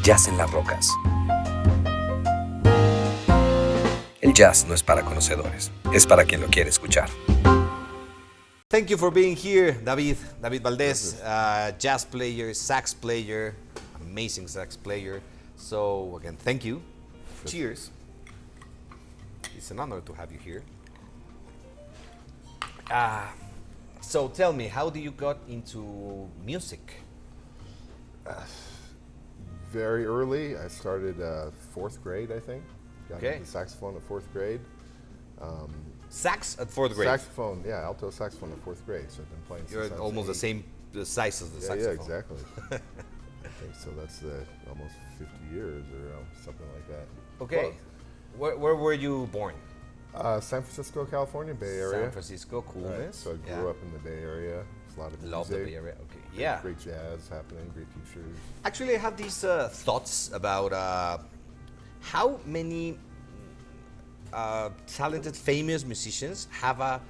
jazz en las rocas. El jazz no es para conocedores, es para quien lo quiere escuchar. Thank you for being here, David Valdez, jazz player, sax player, amazing sax player. So again, thank you. Cheers. It's an honor to have you here. So tell me, how do you got into music? Very early. I started fourth grade, I think. Got Okay. into saxophone at fourth grade. Sax at fourth grade. Saxophone, yeah, alto saxophone at fourth grade. So I've been playing You're since I was almost the 8. same size as the Yeah, saxophone. exactly. I think so. That's almost 50 years or something like that. Okay. Where were you born? San Francisco, California, Bay Area. San Francisco, coolness. Right. So I grew up in the Bay Area. There's a lot of music. Love the Bay Area. Okay. Yeah. Great jazz happening, great teachers. Actually, I have these thoughts about how many talented, famous musicians have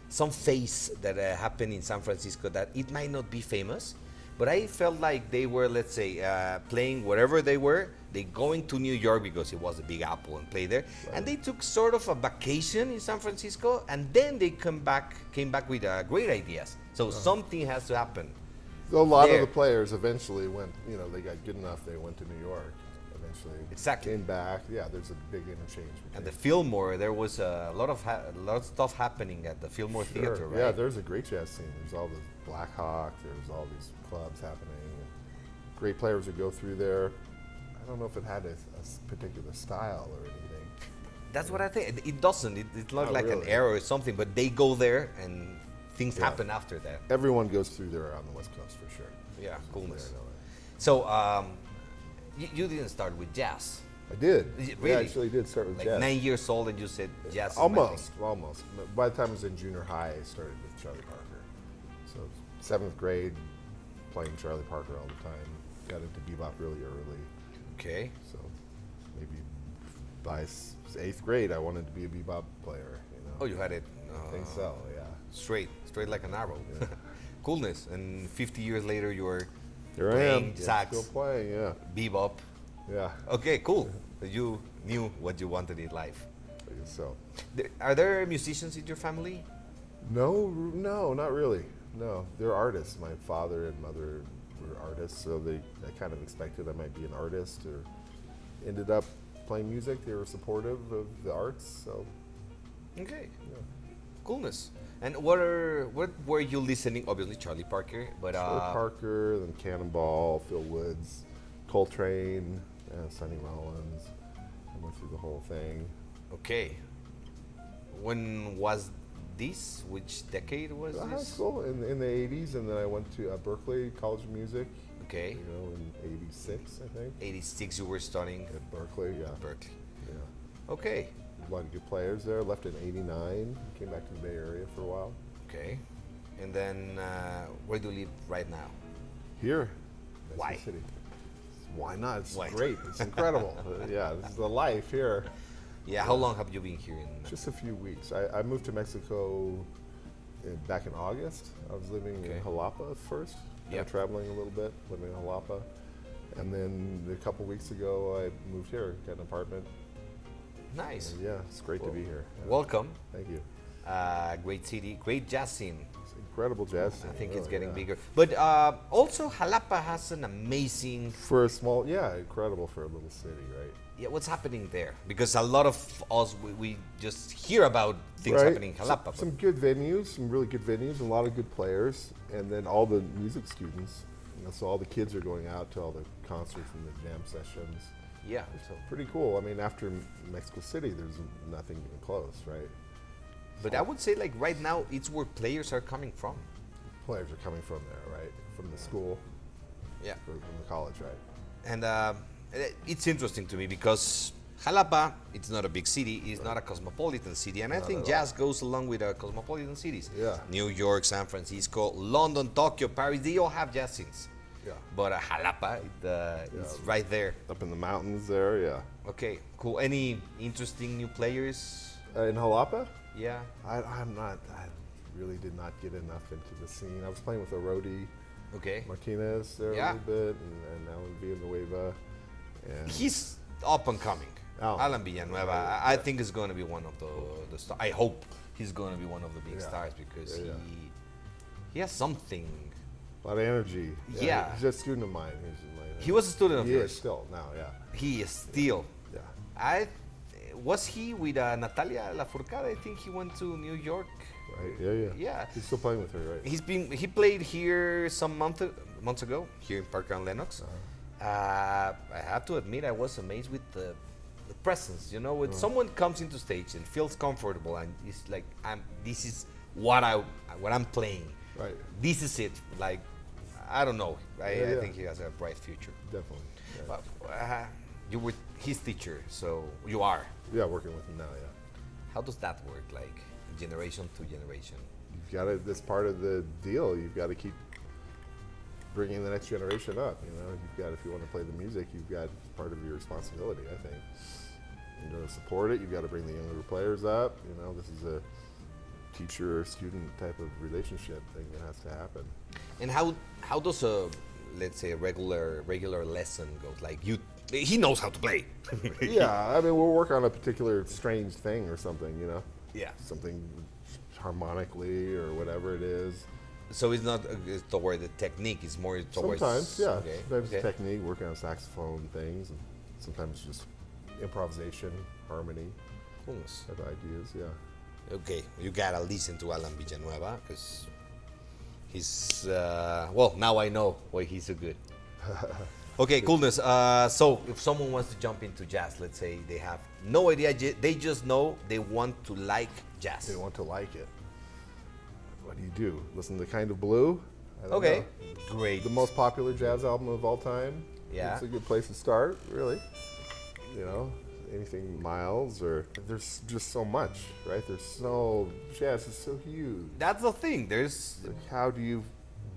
some phase that happened in San Francisco that it might not be famous, but I felt like they were, let's say, playing wherever they were. They going to New York because it was a Big Apple and play there, and they took sort of a vacation in San Francisco, and then they came back with great ideas. So something has to happen. So a lot There. of the players eventually went, they got good enough, they went to New York. Eventually Exactly. came back. Yeah, there's a big interchange. And the Fillmore, there was a lot of stuff happening at the Fillmore Theater, right? Yeah, there's a great jazz scene. There's all the Black Hawk, there's all these clubs happening. Great players would go through there. I don't know if it had a particular style or anything. That's what I think. It doesn't. It's not Not like an really. error or something, but they go there and things Yeah. happen after that. Everyone goes through there on the West Coast for sure. Yeah, coolness. There, no way. So, you didn't start with jazz. I did. Really? Yeah, I actually did start with Like jazz. 9 years old, and you said jazz. is my Almost. thing. By the time I was in junior high, I started with Charlie Parker. So 7th grade, playing Charlie Parker all the time. Got into bebop really early. Okay. So maybe by 8th grade, I wanted to be a bebop player. Oh, you had it. I think so. Yeah. Straight like an arrow. Coolness. And 50 years later, you were Here I playing am. sax, Still playing. Yeah. bebop. Yeah. Okay, cool. You knew what you wanted in life. I guess so. Are there musicians in your family? No, not really. No, they're artists. My father and mother were artists, so I kind of expected I might be an artist, or ended up playing music. They were supportive of the arts, so Okay. yeah. Coolness. And what were you listening? Obviously, Charlie Parker, but Charlie Parker, then Cannonball, Phil Woods, Coltrane, Sonny Rollins. I went through the whole thing. okay. When was this? Which decade was High this? school in the 80s, and then I went to Berkeley College of Music, Okay. in 86, I think, 86 you were studying at Berkeley, yeah. Berkeley. Yeah. Okay. A lot of good players there. Left in 89, came back to the Bay Area for a while. Okay. And then where do you live right now? Here. Mexico Why? City. Why not? It's Why? great. It's incredible. Yeah, this is the life here. Yeah, how long have you been here in Just a few weeks. I moved to Mexico back in August. I was living Okay. in Xalapa at first, Yep. traveling a little bit, living in Xalapa. And then a couple weeks ago, I moved here, got an apartment. Nice. And yeah, it's great to be here. Yeah. Welcome. Thank you. Great city, great jazz scene. It's incredible jazz scene. I think it's really, getting yeah. bigger. But also Xalapa has an amazing. For a small, yeah, incredible for a little city, right? Yeah, what's happening there? Because a lot of us we just hear about things Right. happening in Xalapa. but- Some good venues, some really good venues, and a lot of good players, and then all the music students. So all the kids are going out to all the concerts and the jam sessions. yeah. So pretty cool. I mean, after Mexico City, there's nothing even close, right? But I would say like right now it's where players are coming from. Players are coming from there, right? From the school, Yeah. from the college, right? And it's interesting to me because Xalapa, it's not a big city, it's not a cosmopolitan city, and I Not think at jazz goes along with cosmopolitan cities. Yeah. New York, San Francisco, London, Tokyo, Paris, they all have jazz scenes. Yeah. But Xalapa, it's right there. Up in the mountains there, yeah. Okay, cool. Any interesting new players? In Xalapa, Yeah. I really did not get enough into the scene. I was playing with a roadie, Okay. Martinez there Yeah. a little bit, and now in Villanueva. And He's up and coming. Oh. Alan Villanueva. I think is going to be one of the stars. I hope he's going to be one of the big stars because he has something. a lot of energy. Yeah. He's just a student of mine. He was a student of He yours. is still now, yeah. He is still. Yeah. Was he with Natalia Lafourcade? I think he went to New York. Right. Yeah. Yeah. He's still playing with her, right? He played here some months ago here in Parker and Lennox. I have to admit I was amazed with the presence. You know, when someone comes into stage and feels comfortable and it's like this is what I'm playing. Right. This is it. Like I don't know. I Yeah. think he has a bright future. Definitely. Yeah. But, you were his teacher, so you are. Yeah, working with him now, yeah. How does that work? Like generation to generation? You've got to, that's part of the deal. You've got to keep bringing the next generation up. You know, you've got, if you want to play the music, you've got, it's part of your responsibility, I think. You're going to support it. You've got to bring the younger players up. You know, this is a teacher-student type of relationship thing that has to happen. And how does a, let's say, a regular lesson goes? Like he knows how to play. Yeah, I mean, we'll work on a particular strange thing or something, you know? Yeah. Something harmonically or whatever it is. So it's not toward the technique. It's more towards. Sometimes, yeah. Okay. Sometimes okay. technique, working on saxophone things, and sometimes just improvisation, harmony Coolness. type of ideas, yeah. Okay, you gotta listen to Alan Villanueva because he's well. Now I know why he's so good. Okay, coolness. So if someone wants to jump into jazz, let's say they have no idea, they just know they want to like jazz. They want to like it. What do? Listen to Kind of Blue? I don't Okay, know. great. The most popular jazz album of all time. Yeah. It's a good place to start, really. You know, anything Miles or there's just so much, right? Jazz is so huge. That's the thing. There's Like, how do you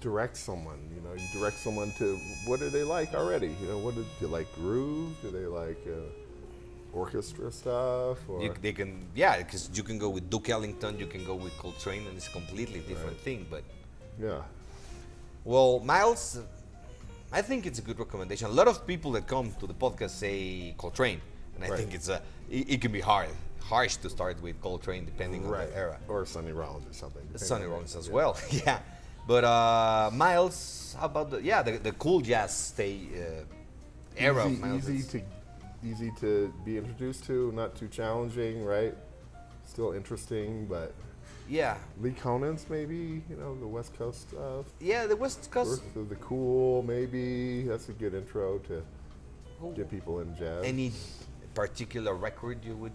direct someone? You know, you direct someone to what do they like already? You know, do you like groove? Do they like orchestra stuff? Or they can because you can go with Duke Ellington, you can go with Coltrane, and it's a completely different thing. But yeah, well, Miles, I think it's a good recommendation. A lot of people that come to the podcast say Coltrane, and I think it can be harsh to start with Coltrane depending on the era. Or Sonny Rollins or something. Sonny Rollins as well, yeah. But Miles, how about the cool jazz era of Miles? Easy to be introduced to, not too challenging, right? Still interesting, but Yeah. Lee Conan's maybe, you know, the West Coast stuff. Yeah, the West Coast. Birth of the Cool, maybe. That's a good intro to get people in jazz. Any particular record you would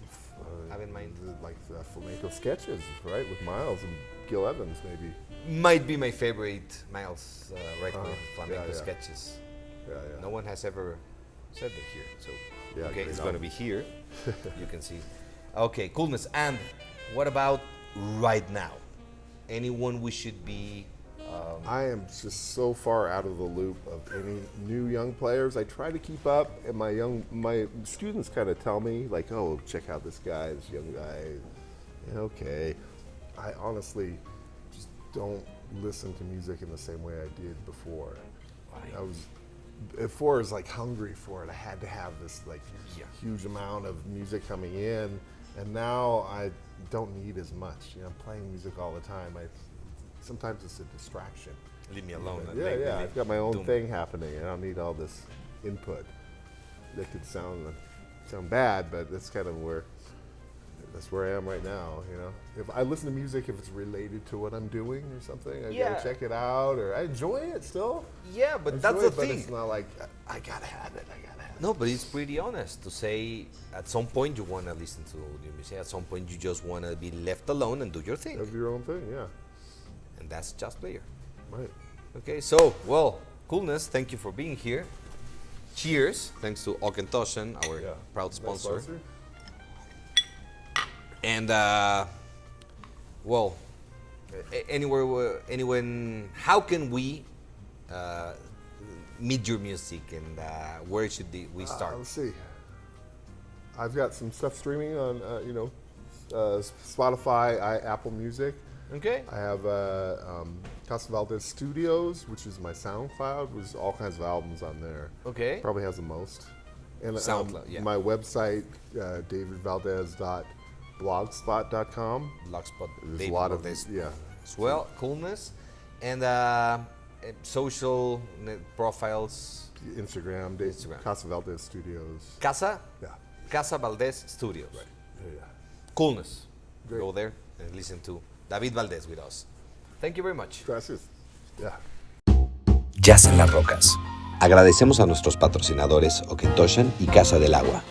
have in mind? Like the flamenco sketches, right? With Miles and Gil Evans, maybe. Might be my favorite Miles record, flamenco yeah. sketches. Yeah. No one has ever said that here, so Yeah, okay, great it's going to album. be here. You can see. Okay, coolness. And what about right now? Anyone we should be? I am just so far out of the loop of any new young players. I try to keep up, and my students kind of tell me like, "Oh, check out this guy, this young guy." Yeah, okay, I honestly just don't listen to music in the same way I did before. I was like hungry for it. I had to have this like huge amount of music coming in, and now I don't need as much. You know, I'm playing music all the time. Sometimes it's a distraction. Leave me alone. and Yeah, make me I've got my own doom. thing happening. I don't need all this input. That could sound bad, but that's kind of where I am right now. You know, if I listen to music, if it's related to what I'm doing or something, I gotta check it out, or I enjoy it still. Yeah, but I that's enjoy the it, but thing. it's not like I gotta have it. No, but it's pretty honest to say at some point you want to listen to new music. At some point you just want to be left alone and do your thing. Have your own thing, yeah. And that's Jazz Player. Right. Okay, so, well, coolness, thank you for being here. Cheers. Thanks to Okentoshen, our proud sponsor. And, well, anyone, how can we meet your music and where should we start? Let's see. I've got some stuff streaming on, Spotify, Apple Music. Okay. I have Valdez Studios, which is my SoundCloud, with all kinds of albums on there. Okay. Probably has the most. And SoundCloud, yeah. my website, davidvaldez.blogspot.com. Blogspot. There's David a lot Valdez of, yeah. as well. Coolness. And social profiles. Instagram, Casa Valdez Studios. Casa? Yeah. Casa Valdez Studios. Right. Yeah. Coolness. Great. Go there and listen to David Valdez with us. Thank you very much. Gracias. Yeah. Jazz en las rocas. Agradecemos a nuestros patrocinadores Okentoshan y Casa del Agua.